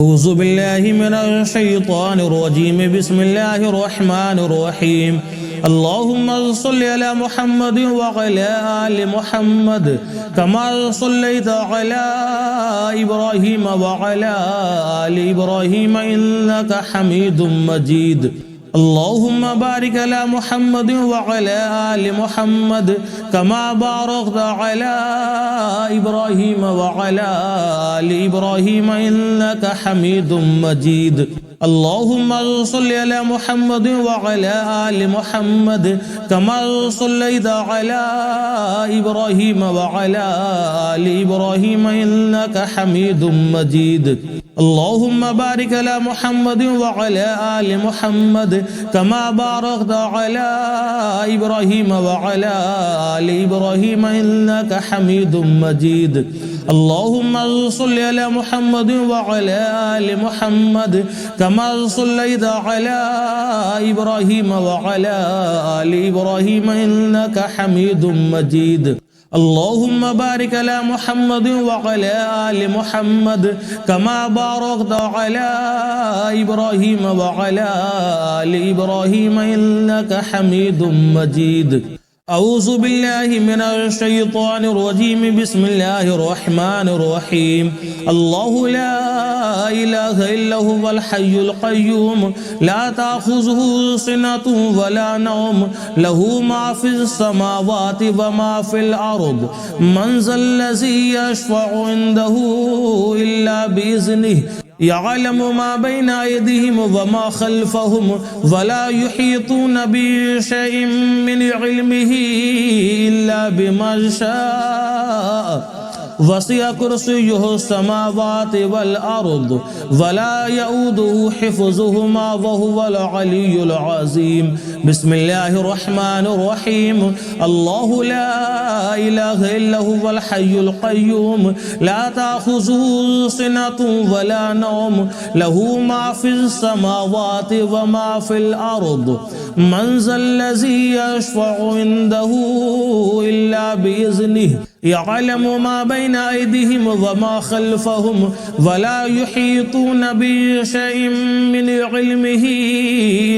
أعوذ بالله من الشيطان الرجيم بسم الله الرحمن الرحيم اللهم صل على محمد وعلى آل محمد كما صليت على إبراهيم وعلى آل إبراهيم إنك حميد مجيد اللهم بارك على محمد وعلى آل محمد كما باركت على إبراهيم وعلى آل إبراهيم إنك حميد مجيد اللهم صل على محمد وعلى آل محمد كما صليت على إبراهيم وعلى آل إبراهيم إنك حميد مجيد اللهم بارك على محمد وعلى آل محمد كما باركت على إبراهيم وعلى آل إبراهيم إنك حميد مجيد اللهم صل على محمد وعلى آل محمد كما صليت على إبراهيم وعلى آل إبراهيم إنك حميد مجيد اللهم بارك على محمد وعلى آل محمد كما باركت على إبراهيم وعلى آل إبراهيم إنك حميد مجيد أعوذ بالله من الشيطان الرجيم بسم الله الرحمن الرحيم الله لا إله إلا هو الحي القيوم لا تأخذه سنة ولا نوم له ما في السماوات وما في الأرض من ذا الذي يشفع عنده إلا بإذنه يعلم ما بين أيديهم وما خلفهم ولا يحيطون بشيء من علمه إلا بما شاء وسع كرسيه السماوات والأرض ولا يؤوده حفظهما وهو العلي العظيم بسم الله الرحمن الرحيم الله لا إله إلا هو الحي القيوم لا تأخذه سنة ولا نوم له ما في السماوات وما في الأرض من ذا الذي يشفع عنده إلا بإذنه يعلم ما بين أيديهم وما خلفهم ولا يحيطون بشيء من علمه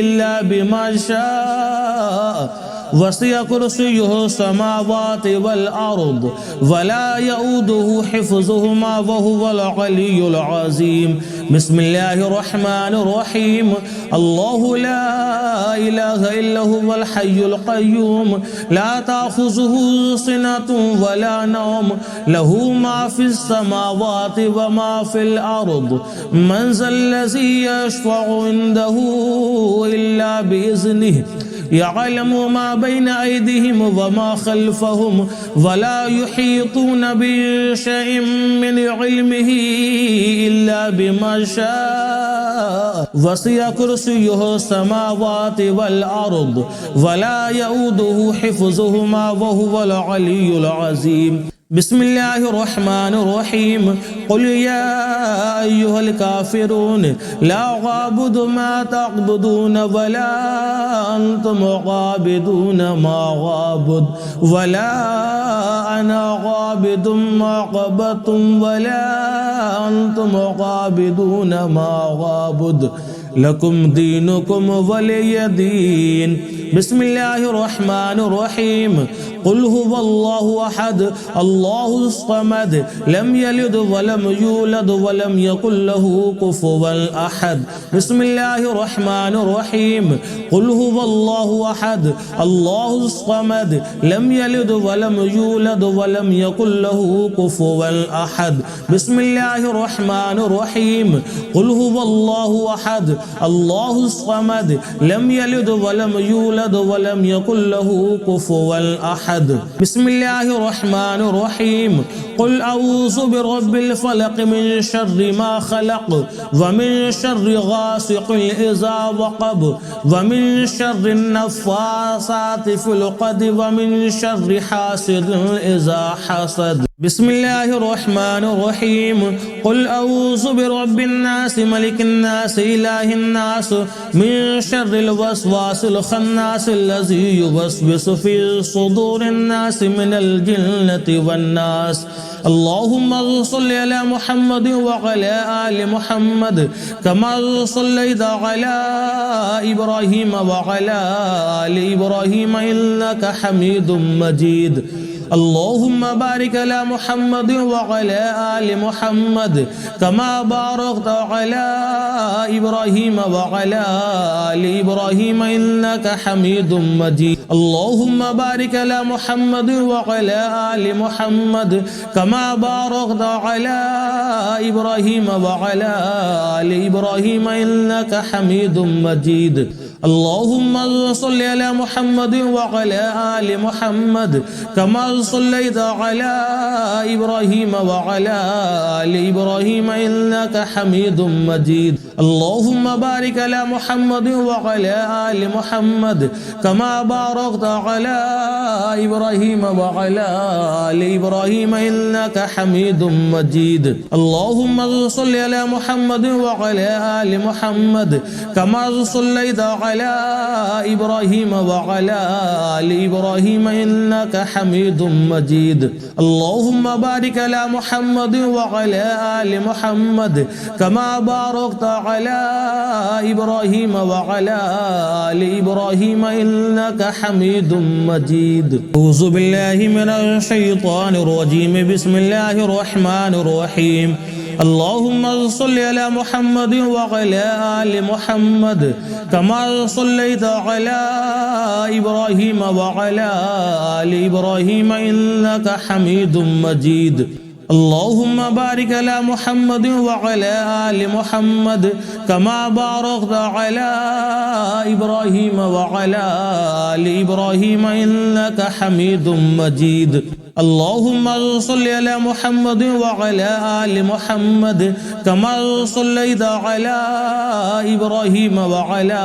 إلا بما شاء وسع كرسيه السماوات والأرض ولا يؤوده حفظهما وهو العلي العظيم بسم الله الرحمن الرحيم الله لا إله إلا هو الحي القيوم لا تأخذه سنة ولا نوم له ما في السماوات وما في الأرض من ذا الذي يشفع عنده إلا بإذنه يعلم ما بين أيديهم وما خلفهم ولا يحيطون بشيء من علمه إلا بما شاء وسع كرسيه السماوات والأرض ولا يؤوده حفظهما وهو العلي العظيم بسم الله الرحمن الرحيم قل يا أيها الكافرون لا أعبد ما تعبدون ولا أنتم عابدون ما أعبد ولا أنا عابد ما عبدتم ولا أنتم عابدون ما أعبد لكم دينكم ولي دين بسم الله الرحمن الرحيم قل هو الله أحد الله الصمد لم يلد ولم يولد ولم يكن له كفوا أحد بسم الله الرحمن الرحيم قل هو الله أحد الله الصمد لم يلد ولم يولد ولم يكن له كفوا أحد بسم الله الرحمن الرحيم قل هو الله أحد الله الصمد لم يلد ولم يولد ولم يكن له كفوا أحد بسم الله الرحمن الرحيم قل أعوذ برب الفلق من شر ما خلق ومن شر غاسق إذا وقب ومن شر النفاثات في العقد ومن شر حاسد إذا حسد بسم الله الرحمن الرحيم قل أعوذ برب الناس ملك الناس إله الناس من شر الوسواس الخناس الذي يوسوس في صدور الناس من الجنة والناس اللهم صل على محمد وعلى آل محمد كما صليت على إبراهيم وعلى آل إبراهيم إنك حميد مجيد اللهم بارك على محمد وعلى آل محمد كما باركت على إبراهيم وعلى آل إبراهيم إنك حميد مجيد اللهم بارك على محمد وعلى آل محمد كما باركت على إبراهيم وعلى آل إبراهيم إنك حميد مجيد اللهم صل على محمد وعلى آل محمد كما صليت على إبراهيم وعلى آل إبراهيم إنك حميد مجيد اللهم بارك على محمد وعلى آل محمد كما باركت على إبراهيم وعلى آل إبراهيم إنك حميد مجيد اللهم صل على محمد وعلى آل محمد كما صليت على إبراهيم وعلى آل إبراهيم إنك حميد مجيد اللهم بارك على محمد وعلى آل محمد كما باركت على إبراهيم وعلى آل إبراهيم إنك حميد مجيد أعوذ بالله من الشيطان الرجيم بسم الله الرحمن الرحيم اللهم صل على محمد وعلى آل محمد كما صليت على إبراهيم وعلى آل إبراهيم إنك حميد مجيد اللهم بارك على محمد وعلى آل محمد كما باركت على إبراهيم وعلى آل إبراهيم إنك حميد مجيد اللهم صل على محمد وعلى آل محمد كما صليت على إبراهيم وعلى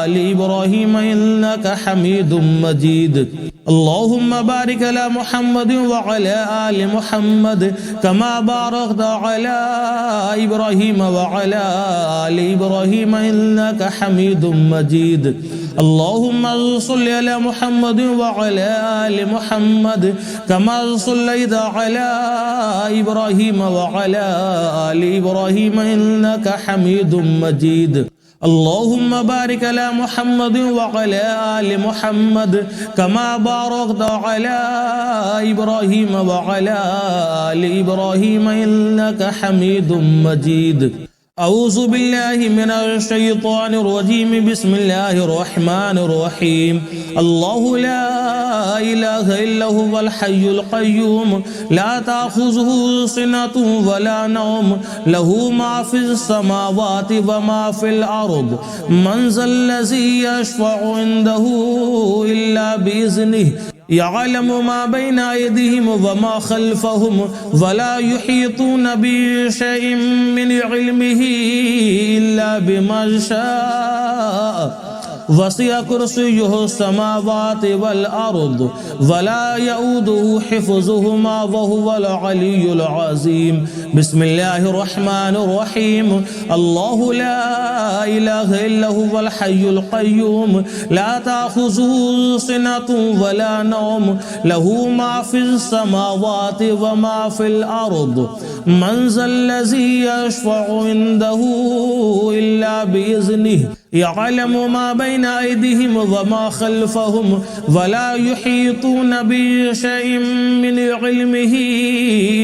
آل إبراهيم إنك حميد مجيد اللهم بارك على محمد وعلى آل محمد كما باركت على إبراهيم وعلى آل إبراهيم إنك حميد مجيد اللهم صل على محمد وعلى آل محمد كما صليت على إبراهيم وعلى آل إبراهيم إنك حميد مجيد اللهم بارك على محمد وعلى آل محمد كما باركت على إبراهيم وعلى آل إبراهيم إنك حميد مجيد أعوذ بالله من الشيطان الرجيم بسم الله الرحمن الرحيم الله لا إله إلا هو الحي القيوم لا تأخذه سنة ولا نوم له ما في السماوات وما في الأرض من ذا الذي يشفع عنده إلا بإذنه يعلم ما بين أيديهم وما خلفهم ولا يحيطون بشيء من علمه إلا بما شاء وسع كرسيه السماوات والأرض ولا يؤوده حفظهما وهو العلي العظيم بسم الله الرحمن الرحيم الله لا إله إلا هو الحي القيوم لا تأخذه سنة ولا نوم له ما في السماوات وما في الأرض من ذا الذي يشفع عنده إلا بإذنه يعلم ما بين أيديهم وما خلفهم ولا يحيطون بشيء من علمه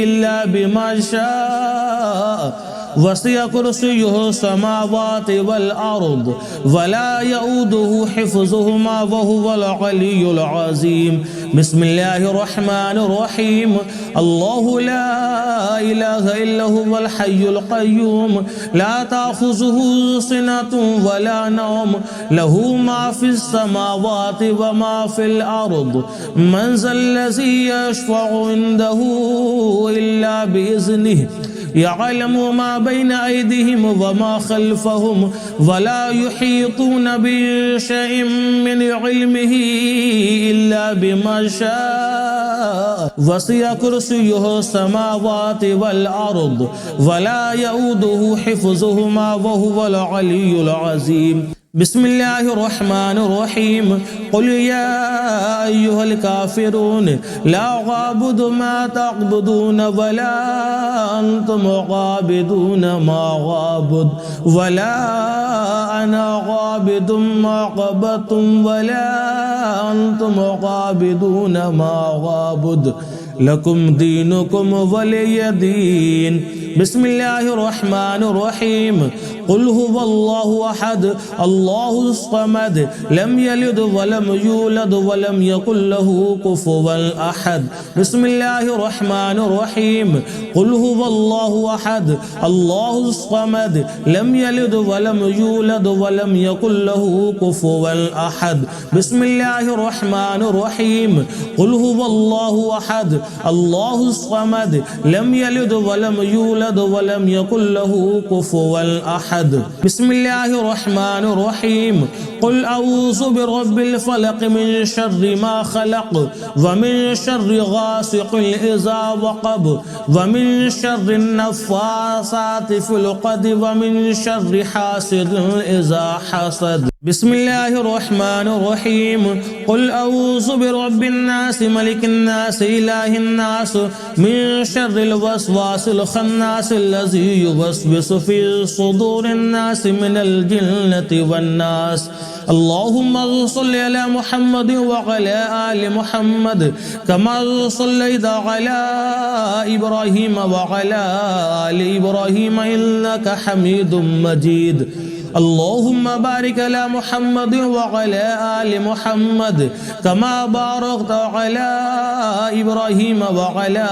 إلا بما شاء وسع كرسيه السماوات والأرض ولا يؤوده حفظهما وهو العلي العظيم بسم الله الرحمن الرحيم الله لا إله إلا هو الحي القيوم لا تأخذه سنة ولا نوم له ما في السماوات وما في الأرض من ذا الذي يشفع عنده إلا بإذنه يعلم ما بين أيديهم وما خلفهم ولا يحيطون بشيء من علمه إلا بما شاء وسع كرسيه السماوات والأرض ولا يؤوده حفظهما وهو العلي العظيم. بسم الله الرحمن الرحيم. قل يا أيها الكافرون لا أعبد ما تعبدون ولا أنتم عابدون ما أعبد ولا أنا عابد ما عبدتم ولا أنتم عابدون ما أعبد لكم دينكم ولي دين. بسم الله الرحمن الرحيم. قل هو الله أحد الله الصمد لم يلد ولم يولد ولم يكن له كفوا أحد. بسم الله الرحمن الرحيم. قل هو الله أحد الله الصمد لم يلد ولم يولد ولم يكن له كفوا أحد. بسم الله الرحمن الرحيم. قل هو الله أحد الله الصمد لم يلد ولم يولد ولم يكن له كفوا أحد. بسم الله الرحمن الرحيم. قل أعوذ برب الفلق من شر ما خلق ومن شر غاسق إذا وقب ومن شر النفاثات في العقد ومن شر حاسد إذا حسد. بسم الله الرحمن الرحيم. قل أعوذ برب الناس ملك الناس إله الناس من شر الوسواس الخناس الذي يوسوس في صدور الناس من الجنة والناس. اللهم صل على محمد وعلى آل محمد كما صليت على إبراهيم وعلى آل إبراهيم إنك حميد مجيد. اللهم بارك على محمد وعلى آل محمد كما باركت على إبراهيم وعلى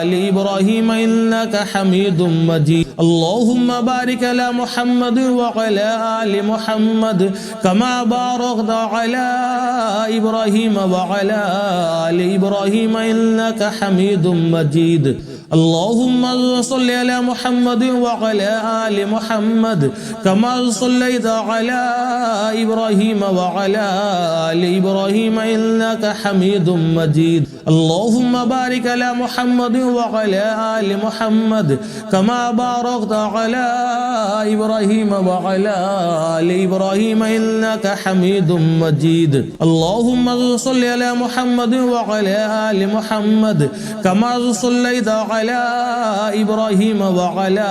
آل إبراهيم إنك حميد مجيد. اللهم بارك على محمد وعلى آل محمد كما باركت على إبراهيم وعلى آل إبراهيم إنك حميد مجيد. اللهم صل على محمد وعلى آل محمد كما صليت على إبراهيم وعلى آل إبراهيم إنك حميد مجيد. اللهم بارك على محمد وعلى آل محمد كما باركت على إبراهيم وعلى آل إبراهيم إنك حميد مجيد. اللهم صل على محمد وعلى آل محمد كما صليت على إبراهيم وعلى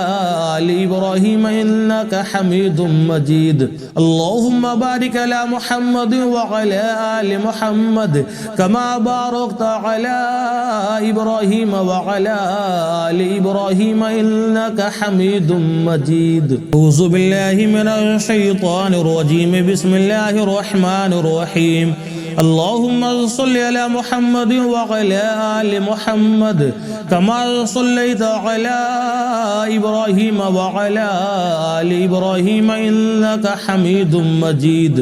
آل إبراهيم إنك حميد مجيد. اللهم بارك على محمد وعلى آل محمد كما باركت على إبراهيم وعلى آل إبراهيم إنك حميد مجيد. أعوذ بالله من الشيطان الرجيم. بسم الله الرحمن الرحيم. اللهم صل على محمد وعلى آل محمد كما صليت على إبراهيم وعلى آل إبراهيم إنك حميد مجيد.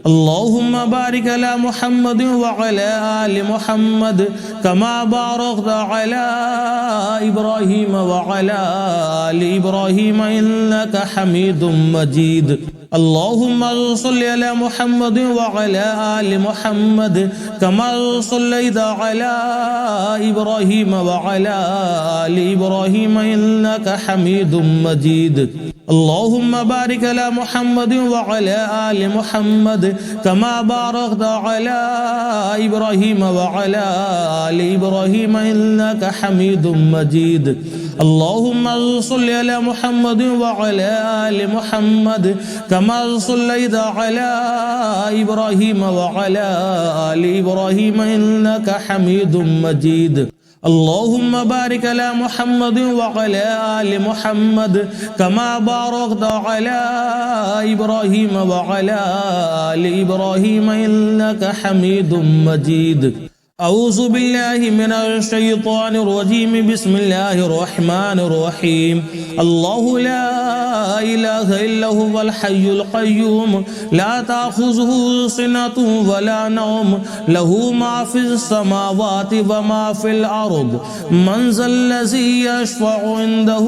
اللهم بارك على محمد وعلى آل محمد كما باركت على إبراهيم وعلى آل إبراهيم إنك حميد مجيد. اللهم صل على محمد وعلى آل محمد كما صليت على إبراهيم وعلى آل إبراهيم إنك حميد مجيد. اللهم بارك على محمد وعلى آل محمد كما باركت على إبراهيم وعلى آل إبراهيم إنك حميد مجيد. اللهم صل على محمد وعلى آل محمد كما صليت على إبراهيم وعلى آل إبراهيم إنك حميد مجيد. اللهم بارك على محمد وعلى آل محمد كما باركت على إبراهيم وعلى آل إبراهيم إنك حميد مجيد. أعوذ بالله من الشيطان الرجيم. بسم الله الرحمن الرحيم. الله لا إله إلا هو الحي القيوم لا تأخذه سنة ولا نوم له ما في السماوات وما في الأرض من ذا الذي يشفع عنده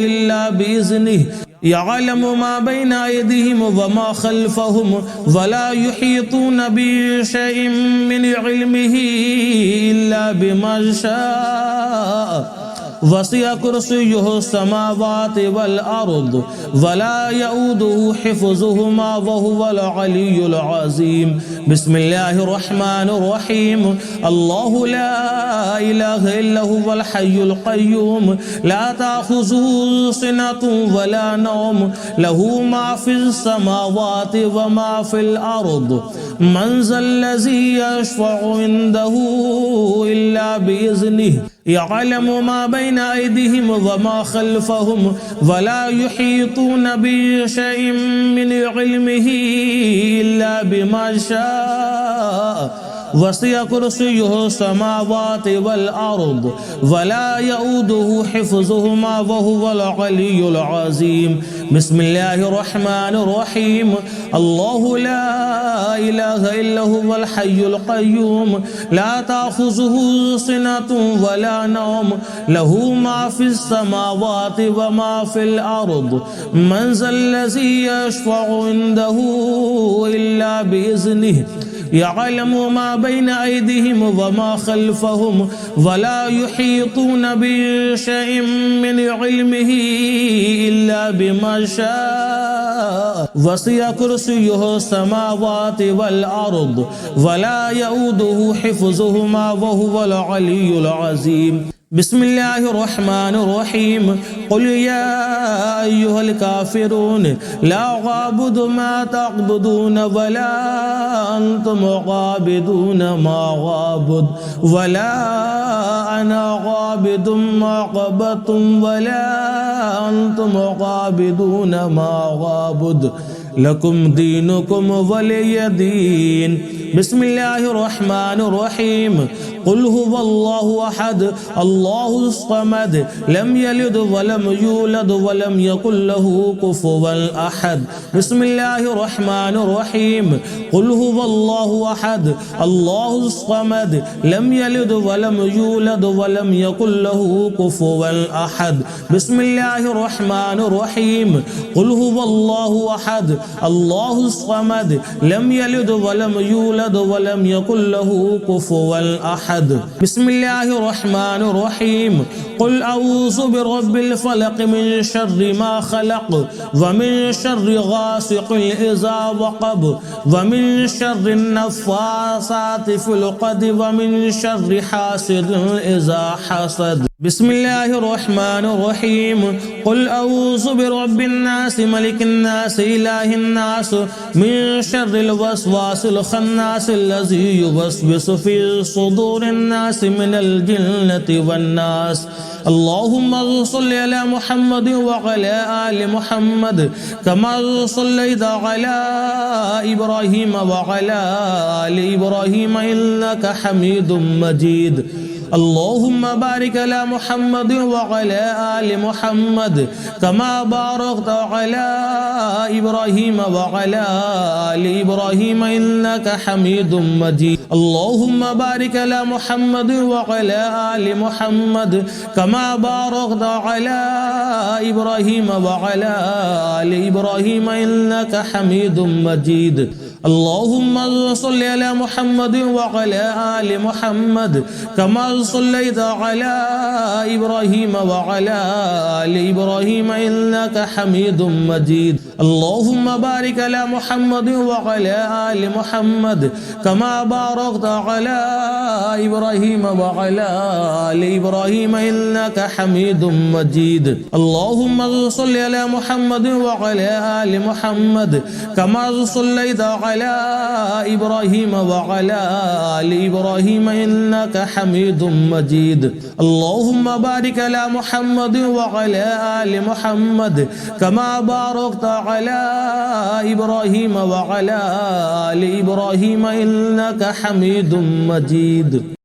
إلا بإذنه يعلم ما بين أيديهم وما خلفهم ولا يحيطون بشيء من علمه إلا بما شاء وسع كرسيه السماوات والأرض ولا يؤوده حفظهما وهو العلي العظيم. بسم الله الرحمن الرحيم. الله لا إله إلا هو الحي القيوم لا تأخذه سنة ولا نوم له ما في السماوات وما في الأرض من ذا الذي يشفع عنده إلا بإذنه يعلم ما بين أيديهم وما خلفهم ولا يحيطون بشيء من علمه إلا بما شاء وسع كرسيه السماوات والأرض ولا يؤوده حفظهما وهو العلي العظيم. بسم الله الرحمن الرحيم. الله لا إله إلا هو الحي القيوم لا تأخذه سنة ولا نوم له ما في السماوات وما في الأرض من ذا الذي يشفع عنده إلا بإذنه يعلم ما بين أيديهم وما خلفهم ولا يحيطون بشيء من علمه إلا بما شاء وسع كرسيه السماوات والأرض ولا يؤوده حفظهما وهو العلي العظيم. بسم الله الرحمن الرحيم. قل يا أيها الكافرون لا أعبد ما تعبدون ولا أنتم عابدون ما أعبد ولا أنا عابد ما عبدتم ولا أنتم عابدون ما أعبد لكم دينكم ولي دين. بسم الله الرحمن الرحيم. قل هو الله أحد الله الصمد لم يلد ولم يولد ولم يكن له كفوا أحد. بسم الله الرحمن الرحيم. قل هو الله أحد الله الصمد لم يلد ولم يولد ولم يكن له كفوا أحد. بسم الله الرحمن الرحيم. قل هو الله أحد الله الصمد لم يلد ولم يولد ولم يكن له كفوا أحد. بسم الله الرحمن الرحيم. قل أعوذ برب الفلق من شر ما خلق ومن شر غاسق إذا وقب ومن شر النفاثات في العقد ومن شر حاسد إذا حسد. بسم الله الرحمن الرحيم. قل أعوذ برب الناس ملك الناس إله الناس من شر الوسواس الخناس الذي يوسوس في صدور الناس من الجنة والناس. اللهم صل على محمد وعلى آل محمد كما صليت على إبراهيم وعلى آل إبراهيم إنك حميد مجيد. اللهم بارك على محمد وعلى آل محمد كما باركت على إبراهيم وعلى آل إبراهيم إنك حميد مجيد. اللهم بارك على محمد وعلى آل محمد كما باركت على إبراهيم وعلى آل إبراهيم إنك حميد مجيد. اللهم صل على محمد وعلى آل محمد كما صليت على إبراهيم وعلى آل إبراهيم إنك حميد مجيد. اللهم بارك على محمد وعلى آل محمد كما باركت على إبراهيم وعلى آل إبراهيم إنك حميد مجيد. اللهم صل على محمد وعلى آل محمد كما صليت على إبراهيم وعلى آل إبراهيم إنك حميد مجيد. اللهم بارك على محمد وعلى آل محمد كما باركت على إبراهيم وعلى آل إبراهيم إنك حميد مجيد.